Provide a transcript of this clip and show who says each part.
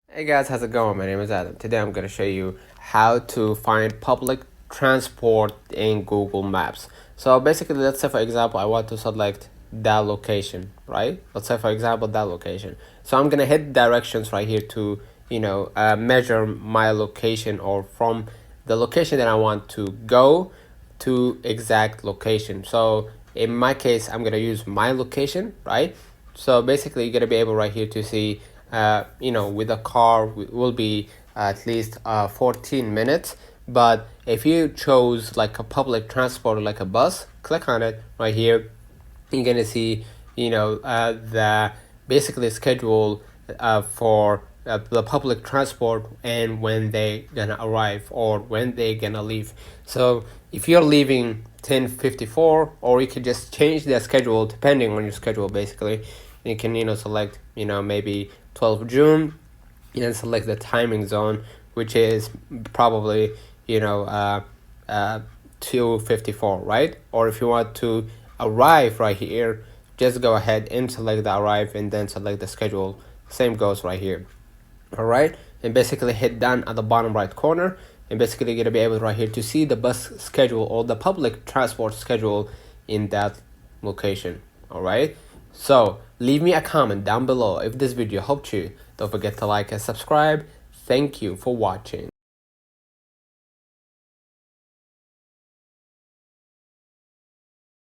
Speaker 1: Hey guys, how's it going? My name is Adam. Today I'm going to show you how to find public transport in Google Maps. So basically, let's say for example, I want to select that location, right? Let's say for example, that location. So I'm going to hit directions right here to, measure my location, or from the location that I want to go to exact location. So in my case, I'm going to use my location, right? So basically, you're going to be able right here to see with a car will be at least 14 minutes. But if you chose like a public transport, like a bus, click on it right here. You're gonna see, the basically schedule for the public transport and when they gonna arrive or when they gonna leave. So if you're leaving 10:54, or you can just change the schedule depending on your schedule. Basically, you can select maybe 12 June, and select the timing zone, which is probably 2:54, right? Or if you want to arrive right here, just go ahead and select the arrive and then select the schedule. Same goes right here. All right, and basically hit done at the bottom right corner, and basically you're gonna be able right here to see the bus schedule or the public transport schedule in that location. All right, so leave me a comment down below if this video helped you. Don't forget to like and subscribe. Thank you for watching.